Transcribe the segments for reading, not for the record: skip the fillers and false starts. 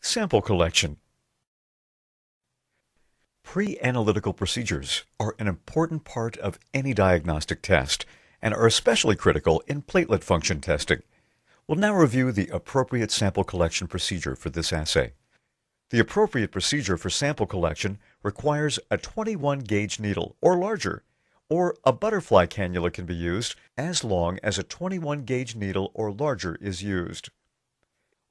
Sample collection. Pre-analytical procedures are an important part of any diagnostic test and are especially critical in platelet function testing. We'll now review the appropriate sample collection procedure for this assay. The appropriate procedure for sample collection requires a 21-gauge needle or larger, or a butterfly cannula can be used as long as a 21-gauge needle or larger is used.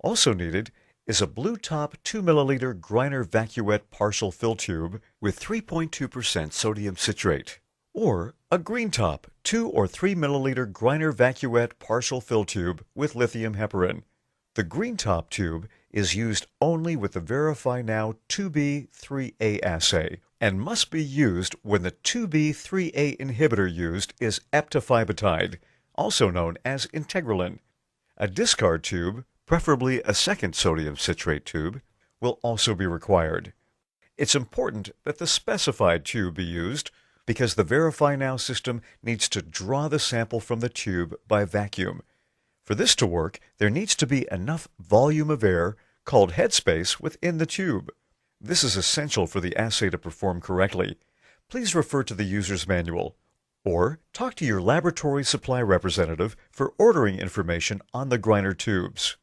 Also needed is a blue top 2 milliliter Griner vacuette partial fill tube with 3.2% sodium citrate, or a green top 2 or 3 milliliter Griner vacuette partial fill tube with lithium heparin. The green top tube is used only with the VerifyNow 2B3A assay and must be used when the 2B3A inhibitor used is eptifibatide, also known as integralin. A discard tube, preferably a second sodium citrate tube, will also be required. It's important that the specified tube be used because the VerifyNow system needs to draw the sample from the tube by vacuum. For this to work, there needs to be enough volume of air, called headspace, within the tube. This is essential for the assay to perform correctly. Please refer to the user's manual, or talk to your laboratory supply representative for ordering information on the Griner tubes.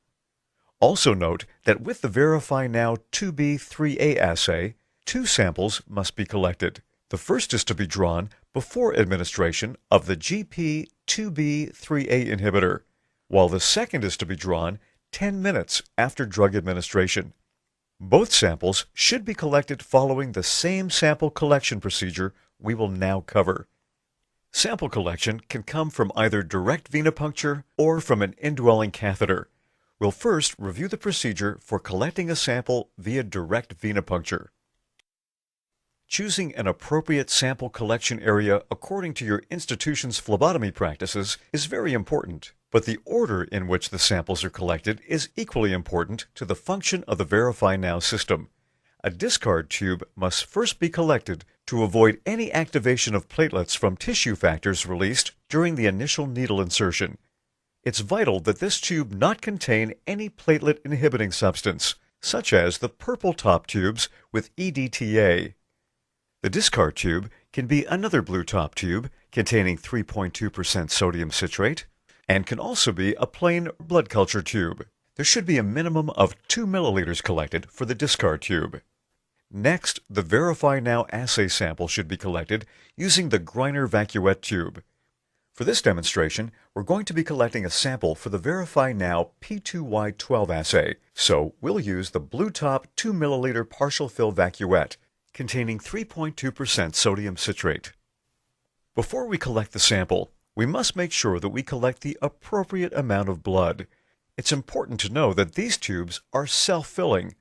Also note that with the VerifyNow 2B3A assay, 2 samples must be collected. The first is to be drawn before administration of the GP2B3A inhibitor, while the second is to be drawn 10 minutes after drug administration. Both samples should be collected following the same sample collection procedure we will now cover. Sample collection can come from either direct venipuncture or from an indwelling catheter. We'll first review the procedure for collecting a sample via direct venipuncture. Choosing an appropriate sample collection area according to your institution's phlebotomy practices is very important, but the order in which the samples are collected is equally important to the function of the VerifyNow system. A discard tube must first be collected to avoid any activation of platelets from tissue factors released during the initial needle insertion. It's vital that this tube not contain any platelet-inhibiting substance, such as the purple top tubes with EDTA. The discard tube can be another blue top tube containing 3.2% sodium citrate, and can also be a plain blood culture tube. There should be a minimum of 2 milliliters collected for the discard tube. Next, the VerifyNow assay sample should be collected using the Griner vacuette tube. For this demonstration, we're going to be collecting a sample for the VerifyNow P2Y12 assay, so we'll use the blue top 2 milliliter partial fill vacuette containing 3.2% sodium citrate. Before we collect the sample, we must make sure that we collect the appropriate amount of blood. It's important to know that these tubes are self-filling.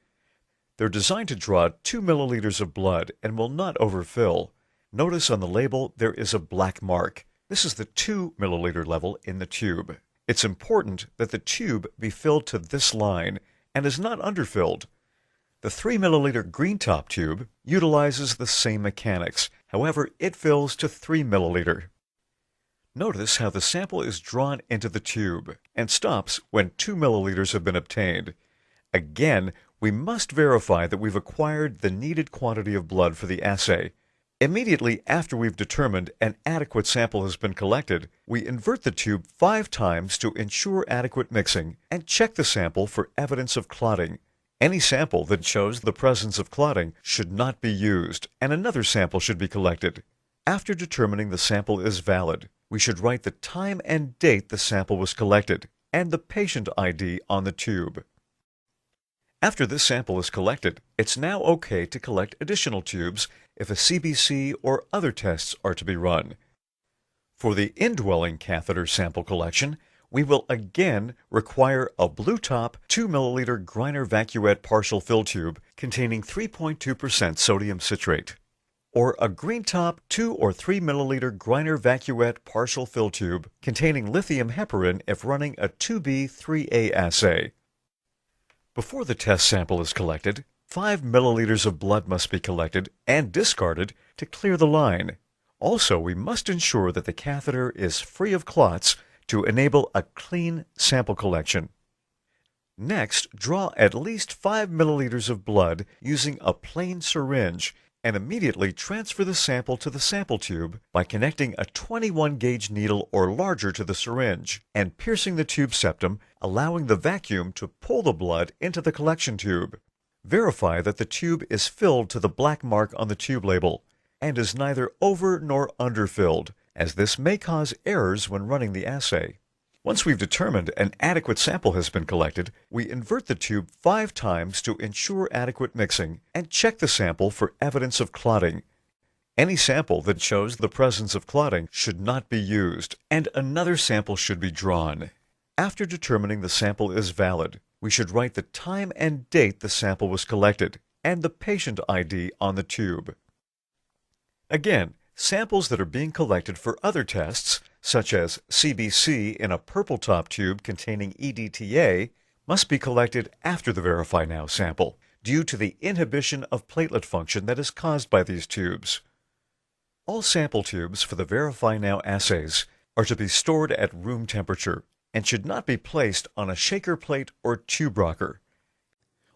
They're designed to draw 2 milliliters of blood and will not overfill. Notice on the label there is a black mark. This is the 2 milliliter level in the tube. It's important that the tube be filled to this line and is not underfilled. The 3 milliliter green top tube utilizes the same mechanics. However, it fills to 3 milliliter. Notice how the sample is drawn into the tube and stops when 2 milliliters have been obtained. Again, we must verify that we've acquired the needed quantity of blood for the assay. Immediately after we've determined an adequate sample has been collected, we invert the tube 5 times to ensure adequate mixing and check the sample for evidence of clotting. Any sample that shows the presence of clotting should not be used, and another sample should be collected. After determining the sample is valid, we should write the time and date the sample was collected and the patient ID on the tube. After this sample is collected, it's now okay to collect additional tubes if a CBC or other tests are to be run. For the indwelling catheter sample collection, we will again require a blue top 2 milliliter Griner vacuette partial fill tube containing 3.2% sodium citrate, or a green top 2 or 3 milliliter Griner vacuette partial fill tube containing lithium heparin if running a 2B3A assay. Before the test sample is collected, 5 milliliters of blood must be collected and discarded to clear the line. Also, we must ensure that the catheter is free of clots to enable a clean sample collection. Next, draw at least 5 milliliters of blood using a plain syringe and immediately transfer the sample to the sample tube by connecting a 21 gauge needle or larger to the syringe and piercing the tube septum, allowing the vacuum to pull the blood into the collection tube. Verify that the tube is filled to the black mark on the tube label and is neither over nor underfilled, as this may cause errors when running the assay. Once we've determined an adequate sample has been collected, we invert the tube 5 times to ensure adequate mixing and check the sample for evidence of clotting. Any sample that shows the presence of clotting should not be used, and another sample should be drawn. After determining the sample is valid, we should write the time and date the sample was collected and the patient ID on the tube. Again, samples that are being collected for other tests, such as CBC in a purple top tube containing EDTA, must be collected after the VerifyNow sample, due to the inhibition of platelet function that is caused by these tubes. All sample tubes for the VerifyNow assays are to be stored at room temperature and should not be placed on a shaker plate or tube rocker.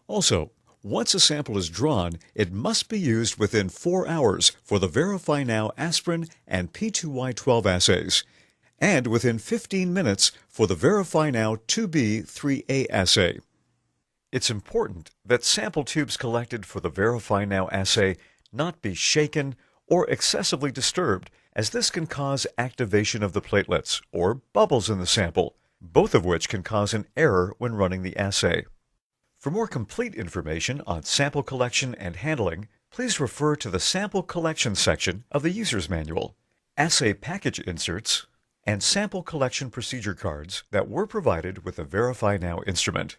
Also, once a sample is drawn, it must be used within 4 hours for the VerifyNow aspirin and P2Y12 assays, and within 15 minutes for the VerifyNow 2B3A assay. It's important that sample tubes collected for the VerifyNow assay not be shaken or excessively disturbed, as this can cause activation of the platelets or bubbles in the sample, both of which can cause an error when running the assay. For more complete information on sample collection and handling, please refer to the Sample Collection section of the User's Manual, assay package inserts, and sample collection procedure cards that were provided with the VerifyNow instrument.